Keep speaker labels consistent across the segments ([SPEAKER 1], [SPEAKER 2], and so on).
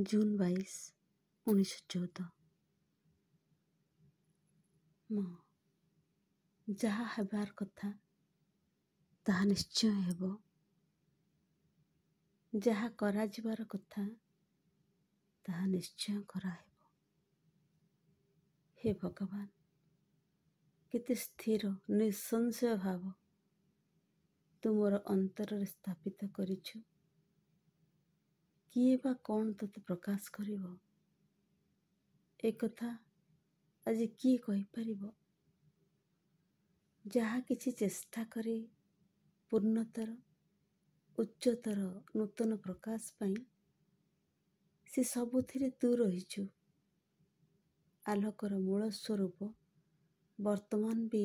[SPEAKER 1] June 22, 1914। ଯାହା ହେବାର କଥା ତାହା ନିଶ୍ଚୟ ହେବ। ଯାହା କରାଯିବାର କଥା ତାହା ନିଶ୍ଚୟ କରାହେବ। ହେ ଭଗବାନ, କେତେ ସ୍ଥିର ନିଃସଂଶୟ ଭାବ ତୁମର ଅନ୍ତରରେ ସ୍ଥାପିତ କରିଛୁ। କିଏ ବା କ'ଣ ତୋତେ ପ୍ରକାଶ କରିବ? ଏକଥା ଆଜି କିଏ କହିପାରିବ? ଯାହା କିଛି ଚେଷ୍ଟା କରି ପୂର୍ଣ୍ଣତର, ଉଚ୍ଚତର ନୂତନ ପ୍ରକାଶ ପାଇଁ ସେ ସବୁଥିରେ ତୁ ରହିଛୁ। ଆଲୋକର ମୂଳ ସ୍ୱରୂପ ବର୍ତ୍ତମାନ ବି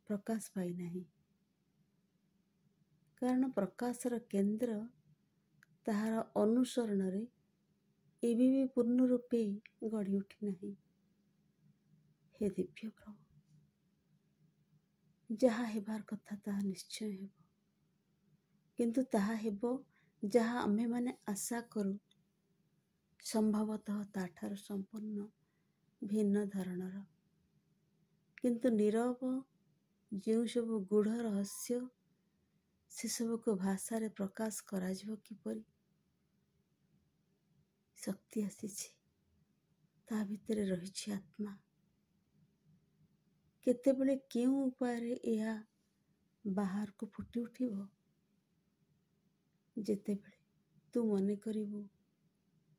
[SPEAKER 1] ପ୍ରକାଶ ପାଇନାହିଁ, କାରଣ ପ୍ରକାଶର କେନ୍ଦ୍ର ତାହାର ଅନୁସରଣରେ ଏବେ ବି ପୂର୍ଣ୍ଣ ରୂପେ ଗଢ଼ି ଉଠିନାହିଁ। ହେ ଦିବ୍ୟ ପ୍ରଭୁ, ଯାହା ହେବାର କଥା ତାହା ନିଶ୍ଚୟ ହେବ, କିନ୍ତୁ ତାହା ହେବ ଯାହା ଆମ୍ଭେମାନେ ଆଶା କରୁ ସମ୍ଭବତଃ ତାଠାରୁ ସମ୍ପୂର୍ଣ୍ଣ ଭିନ୍ନ ଧରଣର। କିନ୍ତୁ ନୀରବ ଯେଉଁ ସବୁ ଗୂଢ଼ ରହସ୍ୟ, ସେସବୁକୁ ଭାଷାରେ ପ୍ରକାଶ କରାଯିବ କିପରି? ଶକ୍ତି ଆସିଛି, ତା ଭିତରେ ରହିଛି ଆତ୍ମା। କେତେବେଳେ କେଉଁ ଉପାୟରେ ଏହା ବାହାରକୁ ଫୁଟି ଉଠିବ? ଯେତେବେଳେ ତୁ ମନେ କରିବୁ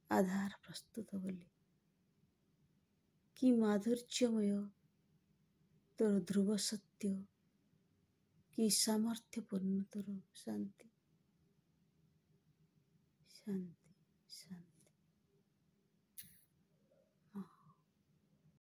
[SPEAKER 1] ଆଧାର ପ୍ରସ୍ତୁତ ବୋଲି। କି ମାଧୁର୍ଯ୍ୟମୟ ତୋର ଧ୍ରୁବ ସତ୍ୟ, କି ସାମର୍ଥ୍ୟପୂର୍ଣ୍ଣ ତୋର ଶାନ୍ତି, ଶାନ୍ତି, ଶାନ୍ତି।